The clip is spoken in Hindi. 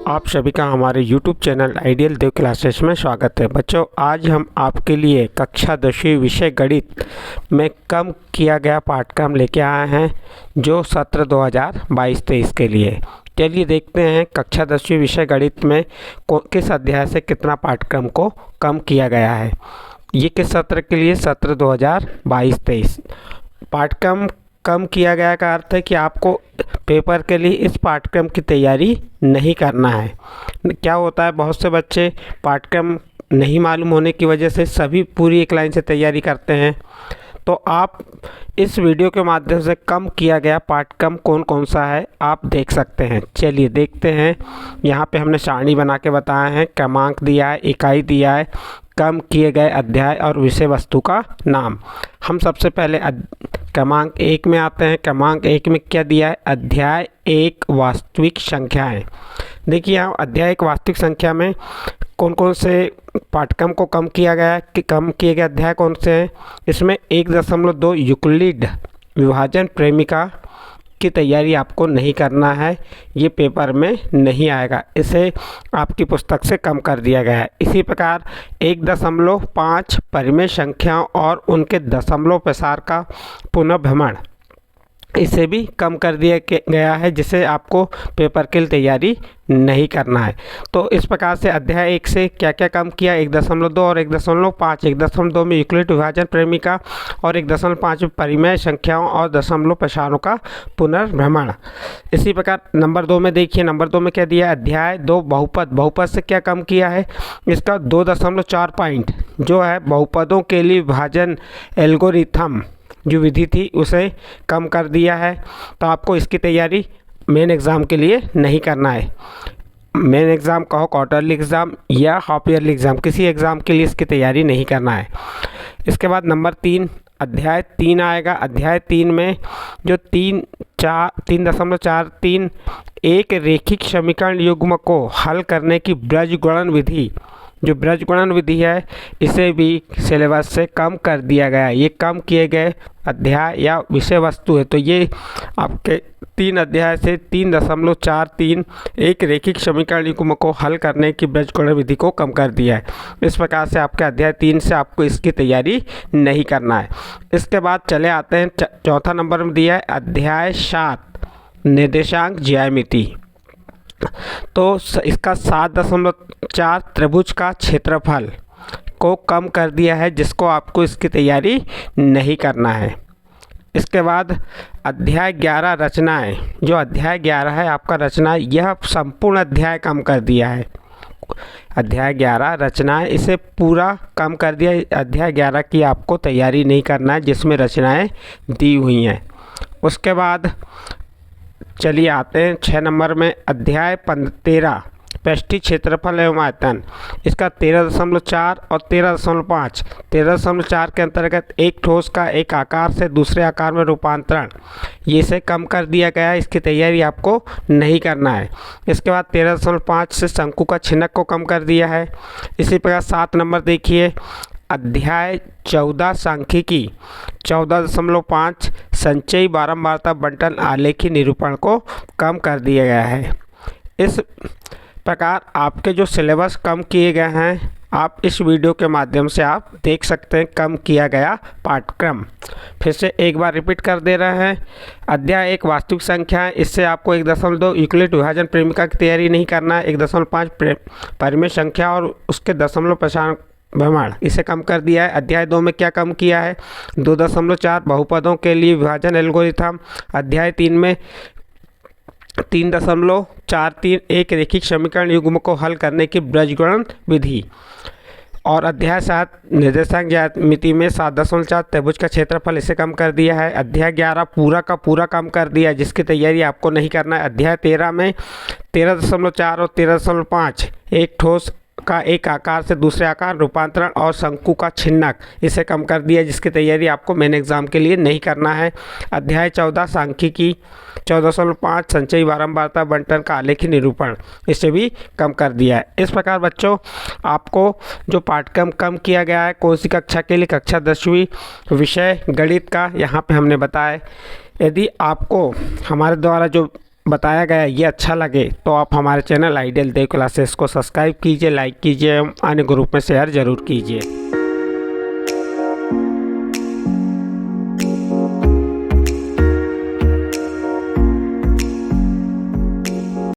आप सभी का हमारे YouTube चैनल आइडियल देव क्लासेस में स्वागत है। बच्चों, आज हम आपके लिए कक्षा 10वीं विषय गणित में कम किया गया पाठ्यक्रम लेके आए हैं, जो सत्र 2022-23 के लिए। चलिए देखते हैं कक्षा 10वीं विषय गणित में किस अध्याय से कितना पाठ्यक्रम को कम किया गया है। ये किस सत्र के लिए? सत्र 2022-23। पाठ्यक्रम कम किया गया का अर्थ है कि आपको पेपर के लिए इस पाठ्यक्रम की तैयारी नहीं करना है। क्या होता है, बहुत से बच्चे पाठ्यक्रम नहीं मालूम होने की वजह से सभी पूरी एक लाइन से तैयारी करते हैं। तो आप इस वीडियो के माध्यम से कम किया गया पाठ्यक्रम कौन कौन सा है आप देख सकते हैं। चलिए देखते हैं। यहाँ पे हमने सारणी बना के बताया है, क्रमांक दिया है, इकाई दिया है, कम किए गए अध्याय और विषय वस्तु का नाम। हम सबसे पहले क्रमांक 1 में आते हैं। क्रमांक 1 में क्या दिया है? अध्याय 1 वास्तविक संख्याएं। देखिए यहाँ अध्याय 1 वास्तविक संख्या में कौन कौन से पाठ्यक्रम को कम किया गया है कि कम किए गए अध्याय कौन से हैं। इसमें 1.2 यूक्लिड विभाजन प्रेमिका की तैयारी आपको नहीं करना है, ये पेपर में नहीं आएगा, इसे आपकी पुस्तक से कम कर दिया गया है। इसी प्रकार 1.5 परिमेय संख्याओं और उनके दशमलव प्रसार का पुनर्भ्रमण, इसे भी कम कर दिया गया है, जिसे आपको पेपर के लिए तैयारी नहीं करना है। तो इस प्रकार से अध्याय 1 से क्या क्या कम किया? 1.2 और 1.5। 1.2 में यूक्लिड विभाजन प्रेमिका और 1.5 में परिमेय संख्याओं और दशमलव प्रसारों का पुनर्भ्रमण। इसी प्रकार नंबर 2 में देखिए, नंबर 2 में क्या दिया? अध्याय 2 बहुपद। बहुपद से क्या कम किया है? इसका 2.4 पॉइंट जो है बहुपदों के लिए विभाजन एल्गोरिथम जो विधि थी उसे कम कर दिया है। तो आपको इसकी तैयारी मेन एग्ज़ाम के लिए नहीं करना है। मेन एग्ज़ाम कहो, क्वार्टरली एग्ज़ाम या हाफ ईयरली एग्ज़ाम, किसी एग्ज़ाम के लिए इसकी तैयारी नहीं करना है। इसके बाद नंबर 3 अध्याय 3 आएगा। अध्याय 3 में जो 3.43 एक रेखिक समीकरण युग्म को हल करने की बीजगणन विधि, जो बीजगणन विधि है, इसे भी सिलेबस से कम कर दिया गया है। ये कम किए गए अध्याय या विषय वस्तु है। तो ये आपके 3 अध्याय से 3.43 एक रेखिक समीकरण युग्म को हल करने की बीजगणन विधि को कम कर दिया है। इस प्रकार से आपके अध्याय 3 से आपको इसकी तैयारी नहीं करना है। इसके बाद चले आते हैं, चौथा नंबर में दिया है अध्याय 7 निर्देशांक ज्यामिति। तो इसका 7.4 त्रिभुज का क्षेत्रफल को कम कर दिया है, जिसको आपको इसकी तैयारी नहीं करना है। इसके बाद अध्याय 11 रचनाएं, जो अध्याय 11 है आपका रचना, यह संपूर्ण अध्याय कम कर दिया है। अध्याय 11 रचनाएं, इसे पूरा कम कर दिया। अध्याय 11 की आपको तैयारी नहीं करना है, जिसमें रचनाएं दी हुई हैं। उसके बाद चलिए आते हैं 6 नंबर में, अध्याय 13 पृष्ठीय क्षेत्रफल एवं आयतन। इसका 13.4 और 13.5। 13.4 के अंतर्गत एक ठोस का एक आकार से दूसरे आकार में रूपांतरण, ये से कम कर दिया गया है, इसकी तैयारी आपको नहीं करना है। इसके बाद 13.5 से शंकु का छिनक को कम कर दिया है। इसी प्रकार 7 नंबर देखिए, अध्याय 14 सांख्यिकी 14.5 संचयी बारंबारता बंटन आलेखी निरूपण को कम कर दिया गया है। इस प्रकार आपके जो सिलेबस कम किए गए हैं, आप इस वीडियो के माध्यम से आप देख सकते हैं कम किया गया पाठ्यक्रम। फिर से एक बार रिपीट कर दे रहे हैं। अध्याय 1 वास्तविक संख्या है, इससे आपको 1.2 यूक्लिड विभाजन प्रेमिका की तैयारी नहीं करना है। 1.5 परिमेय संख्या और उसके दशमलव प्रसारण भ्रमण, इसे कम कर दिया है। अध्याय 2 में क्या कम किया है? 2.4 बहुपदों के लिए विभाजन एल्गोरिथम। अध्याय 3 में 3.43 एक रेखिक समीकरण युग्म को हल करने की बीजगणन विधि। और अध्याय 7 निर्देशांक ज्यामिति में 7.4 त्रिभुज का क्षेत्रफल, इसे कम कर दिया है। अध्याय 11 पूरा का पूरा कम कर दिया है, जिसकी तैयारी आपको नहीं करना है। अध्याय 13 में 13.4 और 13.5 एक ठोस का एक आकार से दूसरे आकार रूपांतरण और शंकु का छिन्नक, इसे कम कर दिया, जिसकी तैयारी आपको मेन एग्जाम के लिए नहीं करना है। अध्याय 14 सांख्यिकी 14.5 संचयी बारंबारता बंटन का आलेखी निरूपण, इसे भी कम कर दिया है। इस प्रकार बच्चों आपको जो पाठ्यक्रम कम किया गया है कौन सी कक्षा के लिए? कक्षा 10वीं विषय गणित का यहाँ पे हमने बताया। यदि आपको हमारे द्वारा जो बताया गया ये अच्छा लगे तो आप हमारे चैनल आइडियल देव क्लासेस को सब्सक्राइब कीजिए, लाइक कीजिए, अन्य ग्रुप में शेयर ज़रूर कीजिए।